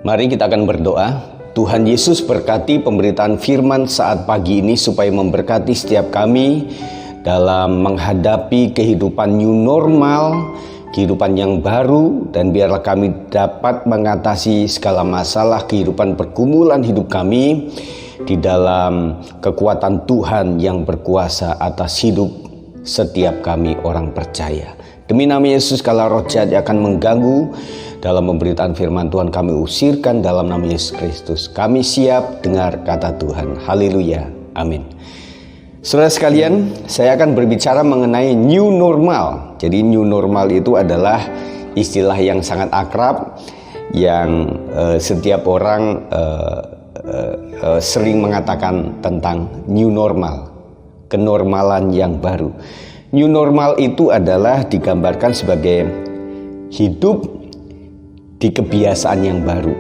Mari kita akan berdoa. Tuhan Yesus berkati pemberitaan firman saat pagi ini supaya memberkati setiap kami dalam menghadapi kehidupan new normal, kehidupan yang baru, dan biarlah kami dapat mengatasi segala masalah kehidupan pergumulan hidup kami di dalam kekuatan Tuhan yang berkuasa atas hidup setiap kami orang percaya. Demi nama Yesus, kalau roh jahat akan mengganggu dalam pemberitaan firman Tuhan, kami usirkan dalam nama Yesus Kristus. Kami siap dengar kata Tuhan. Haleluya. Amin. Saudara sekalian, saya akan berbicara mengenai new normal. Jadi new normal itu adalah istilah yang sangat akrab yang setiap orang sering mengatakan tentang new normal, kenormalan yang baru. New normal itu adalah digambarkan sebagai hidup di kebiasaan yang baru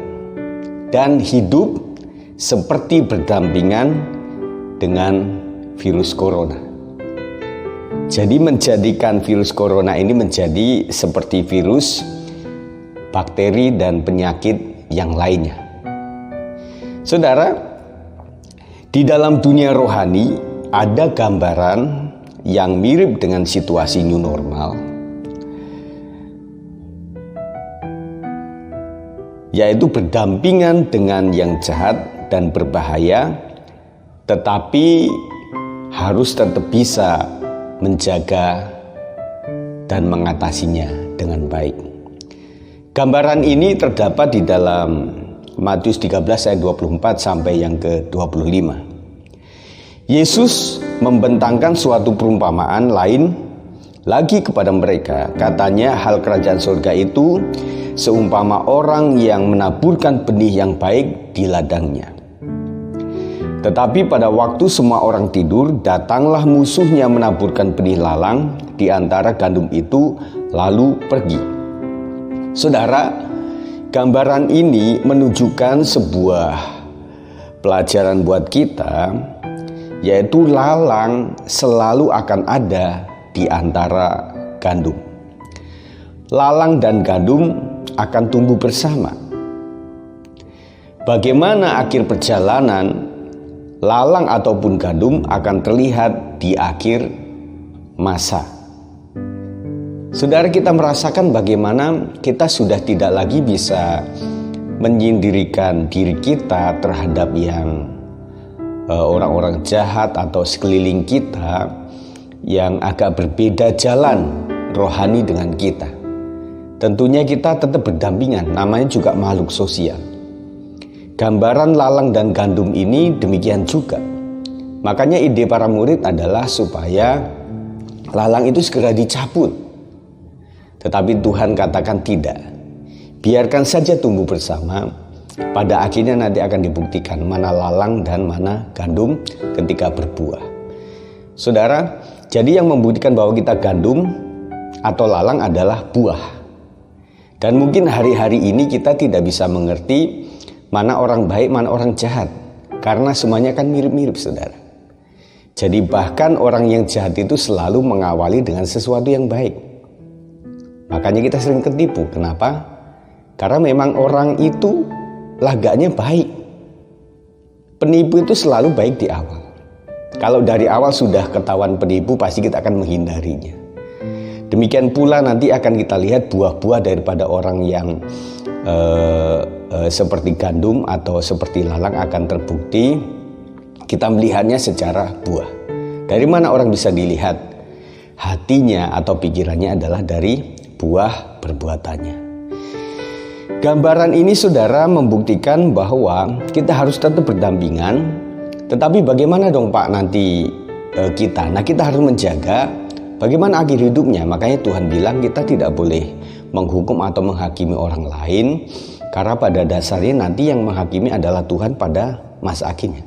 dan hidup seperti berdampingan dengan virus corona. Jadi menjadikan virus corona ini menjadi seperti virus, bakteri, dan penyakit yang lainnya. Saudara, di dalam dunia rohani ada gambaran yang mirip dengan situasi new normal, yaitu berdampingan dengan yang jahat dan berbahaya, tetapi harus tetap bisa menjaga dan mengatasinya dengan baik. Gambaran ini terdapat di dalam Matius 13 ayat 24 sampai yang ke-25. Yesus membentangkan suatu perumpamaan lain lagi kepada mereka. Katanya, hal kerajaan surga itu seumpama orang yang menaburkan benih yang baik di ladangnya. Tetapi pada waktu semua orang tidur, datanglah musuhnya menaburkan benih lalang di antara gandum itu, lalu pergi. Saudara, gambaran ini menunjukkan sebuah pelajaran buat kita, yaitu lalang selalu akan ada di antara gandum. Lalang dan gandum akan tumbuh bersama. Bagaimana akhir perjalanan, lalang ataupun gandum akan terlihat di akhir masa. Saudara, kita merasakan bagaimana kita sudah tidak lagi bisa menyendirikan diri kita terhadap yang orang-orang jahat atau sekeliling kita yang agak berbeda jalan rohani dengan kita. Tentunya kita tetap berdampingan, namanya juga makhluk sosial. Gambaran lalang dan gandum ini demikian juga. Makanya ide para murid adalah supaya lalang itu segera dicabut. Tetapi Tuhan katakan tidak. Biarkan saja tumbuh bersama. Pada akhirnya nanti akan dibuktikan mana lalang dan mana gandum ketika berbuah. Saudara, jadi yang membuktikan bahwa kita gandum atau lalang adalah buah. Dan mungkin hari-hari ini kita tidak bisa mengerti mana orang baik, mana orang jahat, karena semuanya kan mirip-mirip, saudara. Jadi bahkan orang yang jahat itu selalu mengawali dengan sesuatu yang baik. Makanya kita sering ketipu. Kenapa? Karena memang orang itu lagaknya baik. Penipu itu selalu baik di awal. Kalau dari awal sudah ketahuan penipu, pasti kita akan menghindarinya. Demikian pula nanti akan kita lihat buah-buah daripada orang yang seperti gandum atau seperti lalang akan terbukti. Kita melihatnya secara buah. Dari mana orang bisa dilihat? Hatinya atau pikirannya adalah dari buah perbuatannya. Gambaran ini, saudara, membuktikan bahwa kita harus tetap berdampingan. Tetapi bagaimana dong Pak nanti kita? Nah, kita harus menjaga bagaimana akhir hidupnya. Makanya Tuhan bilang kita tidak boleh menghukum atau menghakimi orang lain, karena pada dasarnya nanti yang menghakimi adalah Tuhan pada masa akhirnya.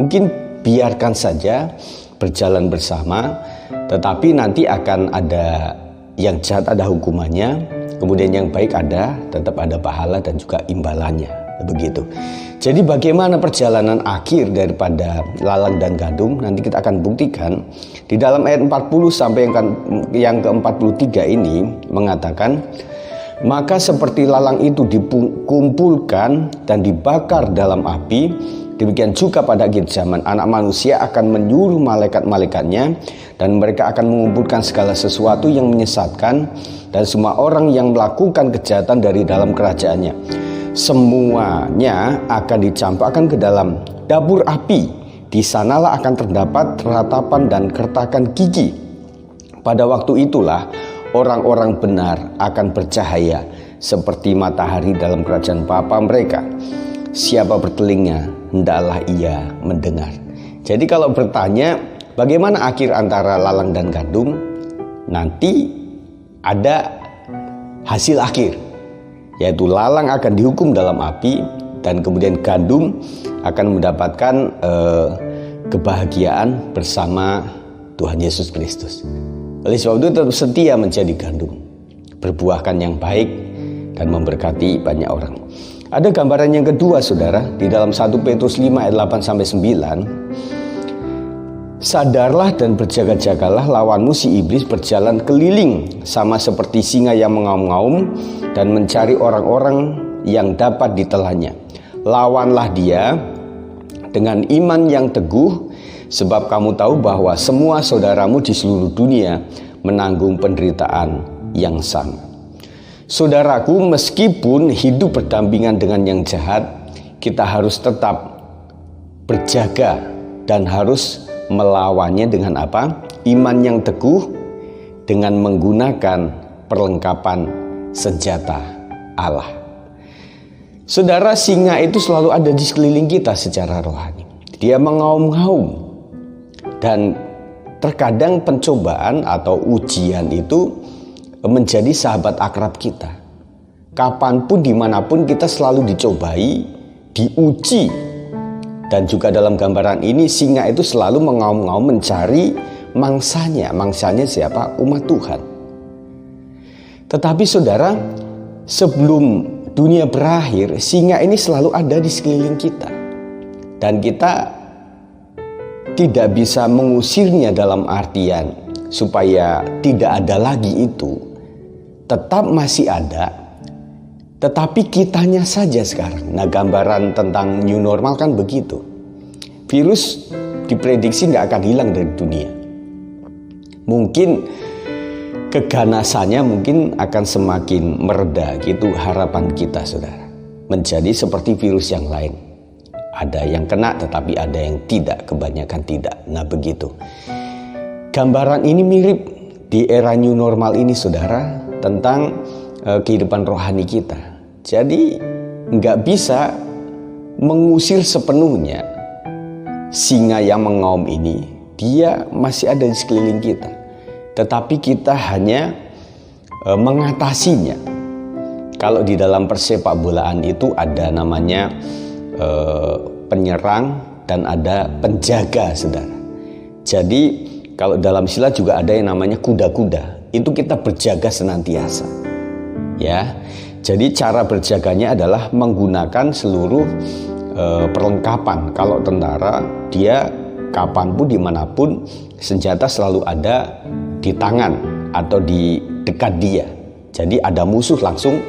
Mungkin biarkan saja berjalan bersama, tetapi nanti akan ada yang jahat, ada hukumannya. Kemudian yang baik ada, tetap ada pahala dan juga imbalannya. Begitu. Jadi bagaimana perjalanan akhir daripada lalang dan gandum, nanti kita akan buktikan di dalam ayat 40 sampai yang ke-43 ini mengatakan, Maka seperti lalang itu dikumpulkan dan dibakar dalam api, demikian juga pada akhir zaman Anak Manusia akan menyuruh malaikat-malaikatnya, dan mereka akan mengumpulkan segala sesuatu yang menyesatkan dan semua orang yang melakukan kejahatan dari dalam kerajaannya. Semuanya akan dicampakkan ke dalam dapur api. Di sanalah akan terdapat ratapan dan kertakan gigi. Pada waktu itulah orang-orang benar akan bercahaya seperti matahari dalam kerajaan Bapa mereka. Siapa bertelinga, hendaklah ia mendengar. Jadi kalau bertanya bagaimana akhir antara lalang dan gandum, nanti ada hasil akhir, yaitu lalang akan dihukum dalam api dan kemudian gandum akan mendapatkan kebahagiaan bersama Tuhan Yesus Kristus. Oleh sebab itu tetap setia menjadi gandum, berbuahkan yang baik dan memberkati banyak orang. Ada gambaran yang kedua, saudara, di dalam 1 Petrus 5 ayat 8-9. Sadarlah dan berjaga-jagalah, lawanmu si iblis berjalan keliling sama seperti singa yang mengaum-ngaum dan mencari orang-orang yang dapat ditelannya. Lawanlah dia dengan iman yang teguh, sebab kamu tahu bahwa semua saudaramu di seluruh dunia menanggung penderitaan yang sama. Saudaraku, meskipun hidup berdampingan dengan yang jahat, kita harus tetap berjaga dan harus melawannya dengan apa? Iman yang teguh, dengan menggunakan perlengkapan senjata Allah. Saudara, singa itu selalu ada di sekeliling kita secara rohani. Dia mengaum-ngaum, dan terkadang pencobaan atau ujian itu menjadi sahabat akrab kita. Kapanpun, dimanapun kita selalu dicobai, diuji. Dan juga dalam gambaran ini singa itu selalu mengaum-ngaum mencari mangsanya. Mangsanya siapa? Umat Tuhan. Tetapi saudara, sebelum dunia berakhir, singa ini selalu ada di sekeliling kita. Dan kita tidak bisa mengusirnya dalam artian supaya tidak ada lagi itu. Tetap masih ada, tetapi kitanya saja sekarang. Nah, gambaran tentang new normal kan begitu. Virus diprediksi nggak akan hilang dari dunia. Mungkin keganasannya mungkin akan semakin mereda, gitu harapan kita, saudara. Menjadi seperti virus yang lain. Ada yang kena tetapi ada yang tidak, kebanyakan tidak. Nah, begitu. Gambaran ini mirip di era new normal ini, saudara, tentang kehidupan rohani kita. Jadi nggak bisa mengusir sepenuhnya singa yang mengaum ini. Dia masih ada di sekeliling kita, tetapi kita hanya mengatasinya. Kalau di dalam persepak bolaan itu ada namanya penyerang dan ada penjaga, saudara. Jadi kalau dalam silat juga ada yang namanya kuda-kuda. Itu kita berjaga senantiasa, ya. Jadi cara berjaganya adalah menggunakan seluruh perlengkapan. Kalau tentara, dia kapanpun dimanapun senjata selalu ada di tangan atau di dekat dia. Jadi ada musuh langsung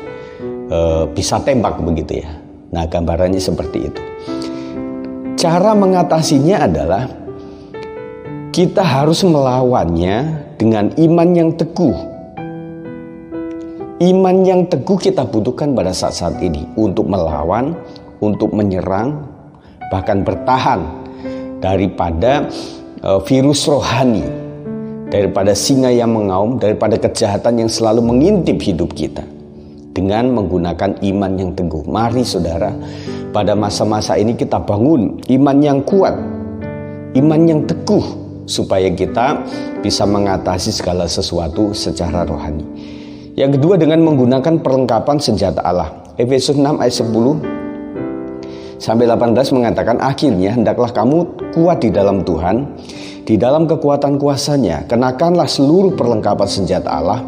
bisa tembak, begitu ya. Nah, gambarannya seperti itu. Cara mengatasinya adalah kita harus melawannya dengan iman yang teguh. Iman yang teguh kita butuhkan pada saat-saat ini untuk melawan, untuk menyerang, bahkan bertahan daripada virus rohani, daripada singa yang mengaum, daripada kejahatan yang selalu mengintip hidup kita. Dengan menggunakan iman yang teguh. Mari saudara, pada masa-masa ini kita bangun iman yang kuat, iman yang teguh, supaya kita bisa mengatasi segala sesuatu secara rohani. Yang kedua, dengan menggunakan perlengkapan senjata Allah. Efesus 6 ayat 10 sampai 18 mengatakan, akhirnya hendaklah kamu kuat di dalam Tuhan, di dalam kekuatan kuasanya. Kenakanlah seluruh perlengkapan senjata Allah,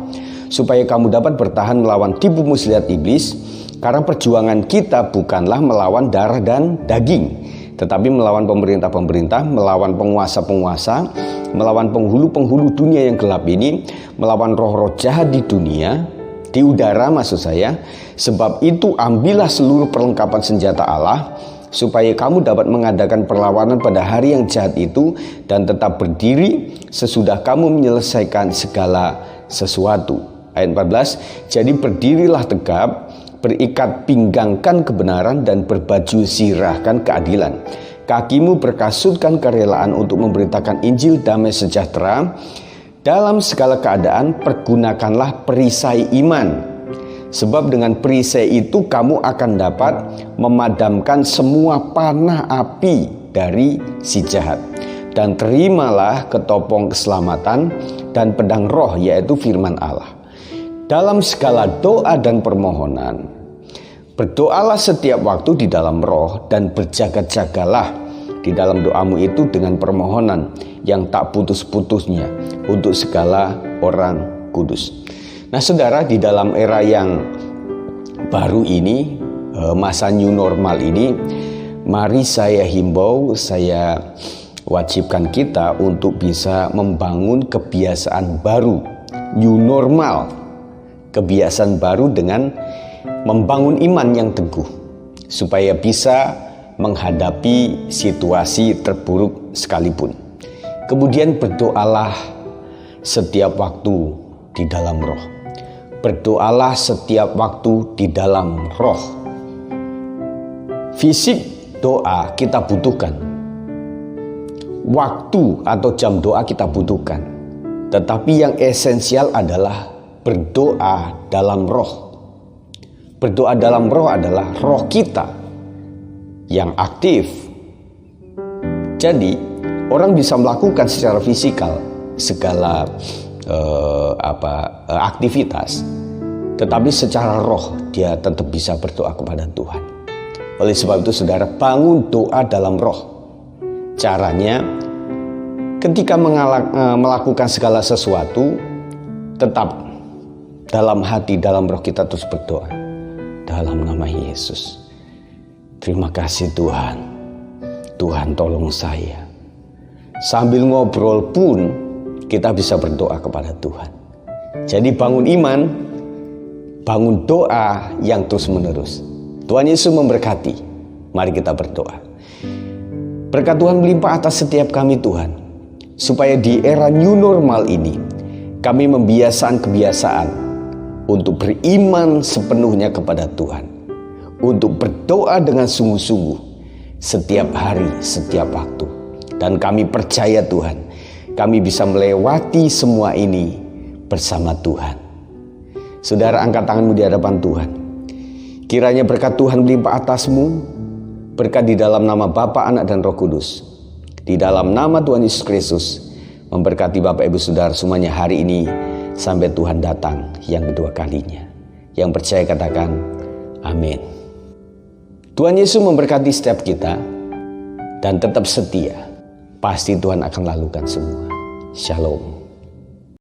supaya kamu dapat bertahan melawan tipu muslihat iblis. Karena perjuangan kita bukanlah melawan darah dan daging, tetapi melawan pemerintah-pemerintah, melawan penguasa-penguasa, melawan penghulu-penghulu dunia yang gelap ini, melawan roh-roh jahat di dunia. di udara maksud saya. Sebab itu ambillah seluruh perlengkapan senjata Allah, supaya kamu dapat mengadakan perlawanan pada hari yang jahat itu, dan tetap berdiri sesudah kamu menyelesaikan segala sesuatu. Ayat 14, jadi berdirilah tegap, berikat pinggangkan kebenaran, dan berbaju zirahkan keadilan. Kakimu berkasutkan kerelaan untuk memberitakan Injil damai sejahtera. Dalam segala keadaan pergunakanlah perisai iman, sebab dengan perisai itu kamu akan dapat memadamkan semua panah api dari si jahat. Dan terimalah ketopong keselamatan dan pedang roh, yaitu firman Allah. Dalam segala doa dan permohonan, berdoalah setiap waktu di dalam roh, dan berjaga-jagalah di dalam doamu itu dengan permohonan yang tak putus-putusnya untuk segala orang kudus. Nah saudara, di dalam era yang baru ini, masa new normal ini, mari saya himbau, saya wajibkan kita untuk bisa membangun kebiasaan baru, new normal, kebiasaan baru dengan membangun iman yang teguh, supaya bisa menghadapi situasi terburuk sekalipun. Kemudian berdoalah setiap waktu di dalam roh. Berdoalah setiap waktu di dalam roh. Fisik doa kita butuhkan. Waktu atau jam doa kita butuhkan. Tetapi yang esensial adalah berdoa dalam roh. Berdoa dalam roh adalah roh kita yang aktif. Jadi orang bisa melakukan secara fisikal segala aktivitas, tetapi secara roh dia tetap bisa berdoa kepada Tuhan. Oleh sebab itu saudara, bangun doa dalam roh. Caranya ketika melakukan segala sesuatu, tetap dalam hati, dalam roh kita terus berdoa dalam nama Yesus. Terima kasih Tuhan. Tuhan tolong saya. Sambil ngobrol pun kita bisa berdoa kepada Tuhan. Jadi bangun iman, bangun doa yang terus menerus. Tuhan Yesus memberkati. Mari kita berdoa. Berkat Tuhan melimpah atas setiap kami Tuhan, supaya di era new normal ini kami membiasakan kebiasaan untuk beriman sepenuhnya kepada Tuhan, untuk berdoa dengan sungguh-sungguh setiap hari, setiap waktu. Dan kami percaya Tuhan, kami bisa melewati semua ini bersama Tuhan. Saudara, angkat tanganmu di hadapan Tuhan. Kiranya berkat Tuhan melimpah atasmu, berkat di dalam nama Bapa, Anak, dan Roh Kudus. Di dalam nama Tuhan Yesus Kristus, memberkati Bapak Ibu Saudara semuanya hari ini sampai Tuhan datang yang kedua kalinya. Yang percaya katakan amin. Tuhan Yesus memberkati setiap kita, dan tetap setia. Pasti Tuhan akan lakukan semua. Shalom.